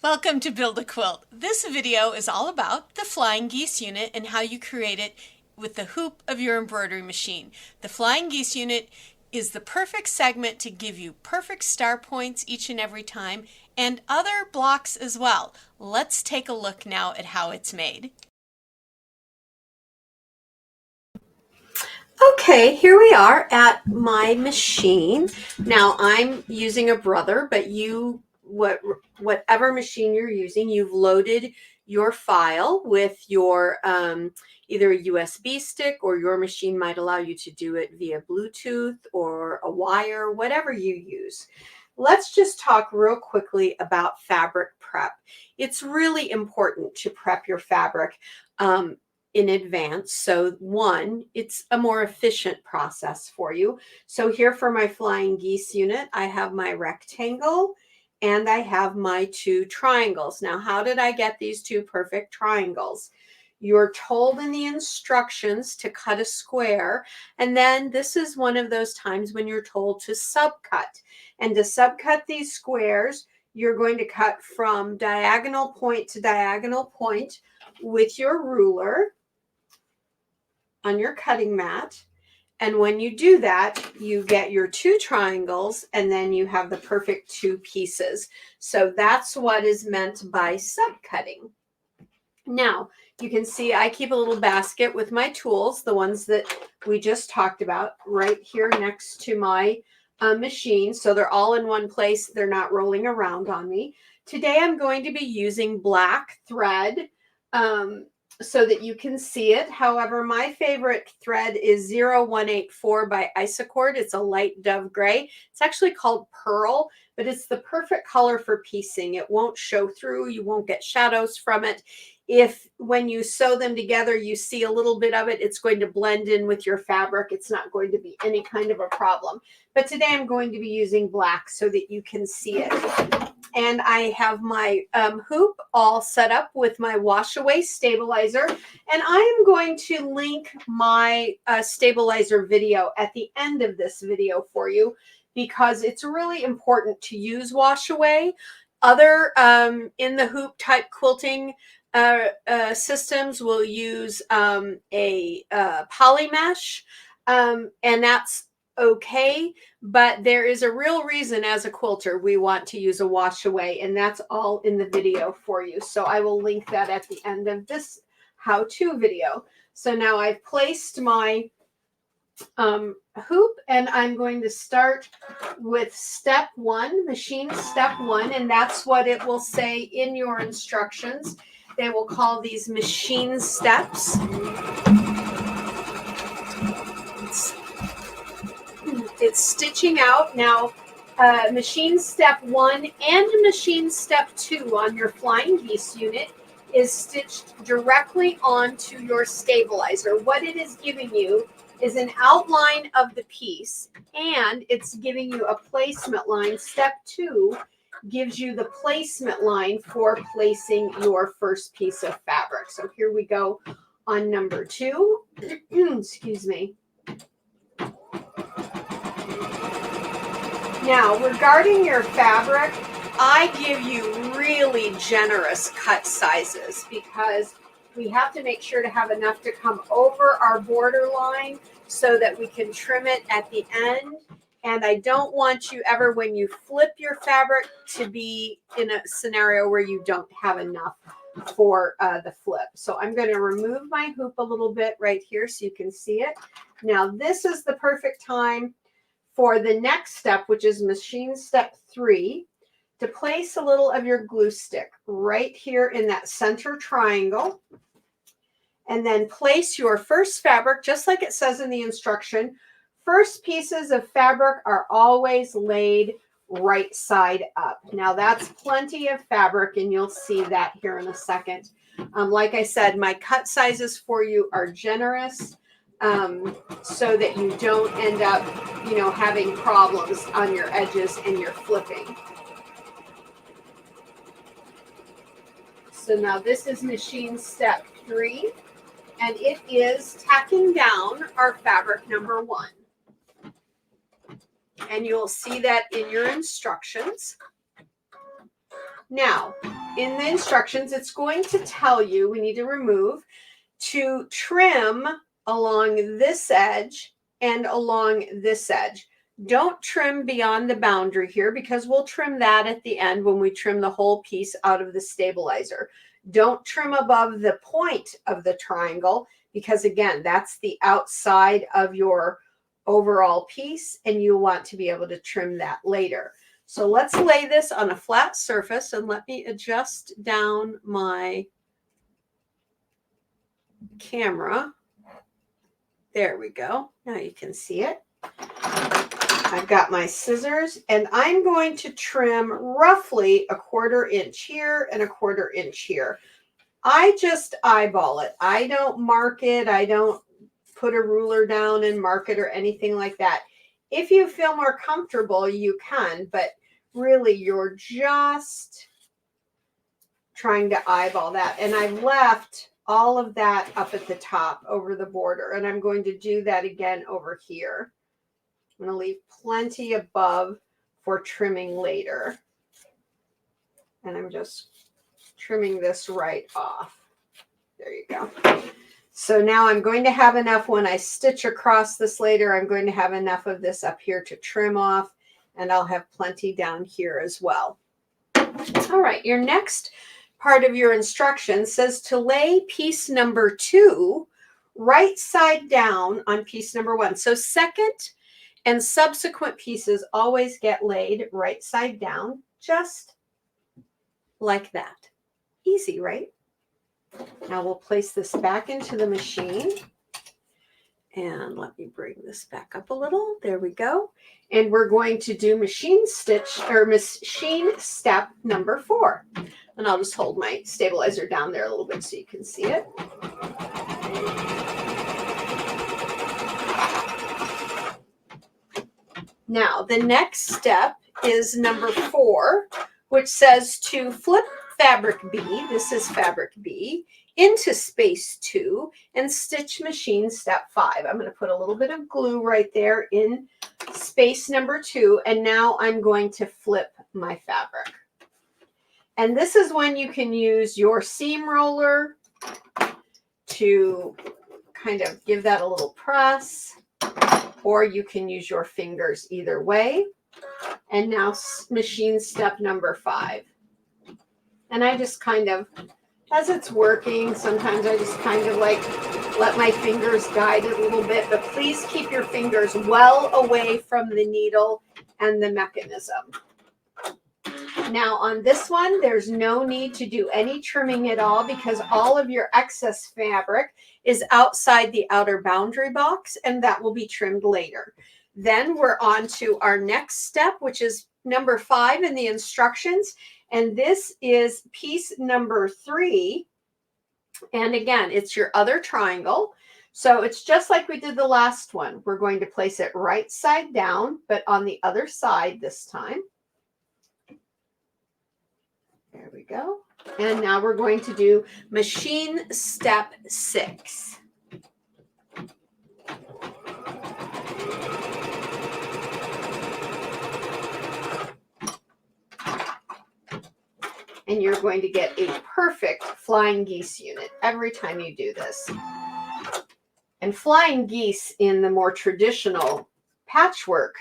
Welcome to Build a Quilt. This video is all about the Flying Geese unit and how you create it with the hoop of your embroidery machine. The Flying Geese unit is the perfect segment to give you perfect star points each and every time and other blocks as well. Let's take a look now at how it's made. Okay, here we are at my machine. Now I'm using a Brother, but whatever machine you're using, you've loaded your file with your either a USB stick, or your machine might allow you to do it via Bluetooth or a wire, whatever you use. Let's just talk real quickly about fabric prep. It's really important to prep your fabric in advance. So one, it's a more efficient process for you. So here for my Flying Geese unit, I have my rectangle and I have my two triangles. Now, how did I get these two perfect triangles? You're told in the instructions to cut a square, and then this is one of those times when you're told to subcut. And to subcut these squares, you're going to cut from diagonal point to diagonal point with your ruler on your cutting mat. And when you do that, you get your two triangles, and then you have the perfect two pieces. So that's what is meant by subcutting. Now, you can see I keep a little basket with my tools, the ones that we just talked about, right here next to my machine. So they're all in one place. They're not rolling around on me. Today, I'm going to be using black thread so that you can see it. However, my favorite thread is 0184 by Isacord. It's a light dove gray. It's actually called Pearl, but it's the perfect color for piecing. It won't show through. You won't get shadows from it. If when you sew them together, you see a little bit of it, it's going to blend in with your fabric. It's not going to be any kind of a problem. But today I'm going to be using black so that you can see it. And I have my hoop all set up with my wash away stabilizer. And I am going to link my stabilizer video at the end of this video for you, because it's really important to use wash away. Other in the hoop type quilting systems will use a poly mesh, and that's okay, but there is a real reason as a quilter we want to use a wash away, and that's all in the video for you. So I will link that at the end of this how-to video. So now I've placed my hoop, and I'm going to start with step one, machine step one, and that's what it will say in your instructions. They will call these machine steps. It's stitching out. Now, machine step one and machine step two on your Flying Geese unit is stitched directly onto your stabilizer. What it is giving you is an outline of the piece, and it's giving you a placement line. Step two gives you the placement line for placing your first piece of fabric. So here we go on number two. Excuse me. Now, regarding your fabric, I give you really generous cut sizes because we have to make sure to have enough to come over our border line so that we can trim it at the end. And I don't want you ever, when you flip your fabric, to be in a scenario where you don't have enough for the flip. So I'm going to remove my hoop a little bit right here so you can see it. Now, this is the perfect time for the next step, which is machine step three, to place a little of your glue stick right here in that center triangle, and then place your first fabric just like it says in the instruction. First pieces of fabric are always laid right side up. Now that's plenty of fabric, and you'll see that here in a second. Like I said, my cut sizes for you are generous, so that you don't end up, having problems on your edges and your flipping. So now this is machine step three, and it is tacking down our fabric number one. And you'll see that in your instructions. Now, in the instructions, it's going to tell you, we need to remove, to trim along this edge and along this edge. Don't trim beyond the boundary here because we'll trim that at the end when we trim the whole piece out of the stabilizer. Don't trim above the point of the triangle because again, that's the outside of your overall piece and you want to be able to trim that later. So let's lay this on a flat surface and let me adjust down my camera. There we go. Now you can see it. I've got my scissors and I'm going to trim roughly a 1/4 inch here and a 1/4 inch here. I just eyeball it. I don't mark it. I don't put a ruler down and mark it or anything like that. If you feel more comfortable, you can, but really you're just trying to eyeball that. And I've left all of that up at the top over the border, and I'm going to do that again over here. I'm going to leave plenty above for trimming later. And I'm just trimming this right off. There you go. So now I'm going to have enough when I stitch across this later. I'm going to have enough of this up here to trim off, and I'll have plenty down here as well. All right, your next part of your instruction says to lay piece number 2 right side down on piece number 1. So second and subsequent pieces always get laid right side down, just like that. Easy, right? Now we'll place this back into the machine. And let me bring this back up a little. There we go. And we're going to do machine stitch or machine step number 4. And I'll just hold my stabilizer down there a little bit so you can see it. Now, the next step is number 4, which says to flip fabric B, this is fabric B, into space 2 and stitch machine step 5. I'm going to put a little bit of glue right there in space number 2, and now I'm going to flip my fabric. And this is when you can use your seam roller to kind of give that a little press, or you can use your fingers either way. And now machine step number 5. And I just kind of, as it's working, sometimes I just kind of like let my fingers guide it a little bit, but please keep your fingers well away from the needle and the mechanism. Now on this one, there's no need to do any trimming at all because all of your excess fabric is outside the outer boundary box, and that will be trimmed later. Then we're on to our next step, which is number 5 in the instructions. And this is piece number 3. And again, it's your other triangle. So it's just like we did the last one. We're going to place it right side down, but on the other side this time. There we go. And now we're going to do machine step 6. And you're going to get a perfect flying geese unit every time you do this. And flying geese in the more traditional patchwork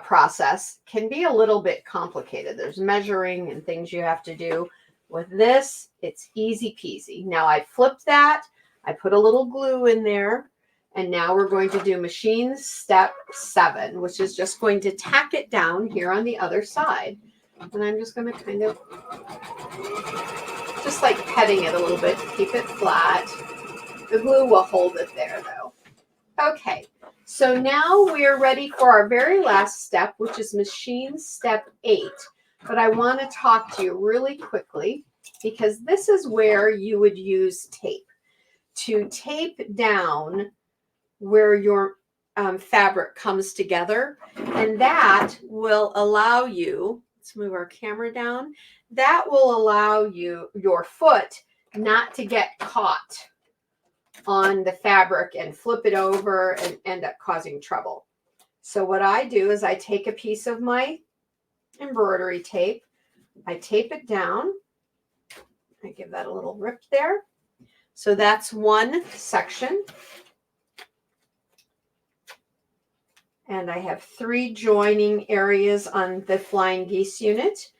process can be a little bit complicated. There's measuring and things you have to do. With this, it's easy peasy. Now I flipped that. I put a little glue in there. And now we're going to do machine step 7, which is just going to tack it down here on the other side. And I'm just going to kind of just like petting it a little bit to keep it flat. The glue will hold it there though. Okay, so now we're ready for our very last step, which is machine step 8. But I want to talk to you really quickly because this is where you would use tape to tape down where your fabric comes together. And that will allow you, let's move our camera down. That will allow you, your foot, not to get caught on the fabric and flip it over and end up causing trouble. So what I do is I take a piece of my embroidery tape, I tape it down, I give that a little rip there. So that's one section. And I have 3 joining areas on the Flying Geese unit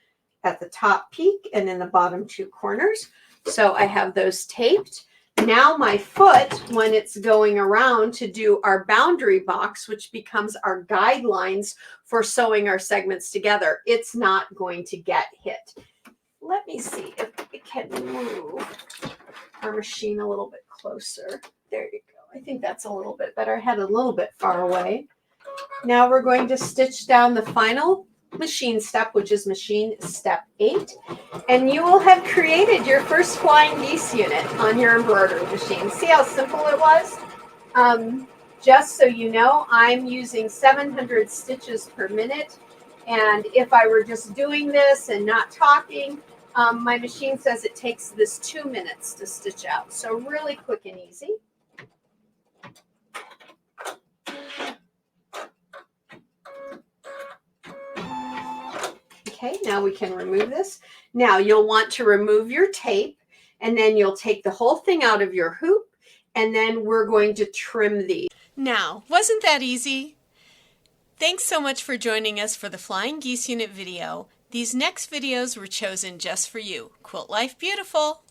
at the top peak and in the bottom 2 corners. So I have those taped. Now my foot, when it's going around to do our boundary box, which becomes our guidelines for sewing our segments together, it's not going to get hit. Let me see if we can move our machine a little bit closer. There you go. I think that's a little bit better. I had a little bit far away. Now we're going to stitch down the final machine step, which is machine step 8, and you will have created your first Flying Geese unit on your embroidery machine. See how simple it was? Just so you know, I'm using 700 stitches per minute, and if I were just doing this and not talking, my machine says it takes this 2 minutes to stitch out. So really quick and easy. Okay, now we can remove this. Now you'll want to remove your tape, and then you'll take the whole thing out of your hoop, and then we're going to trim these. Now, wasn't that easy? Thanks so much for joining us for the Flying Geese unit video. These next videos were chosen just for you. Quilt Life Beautiful!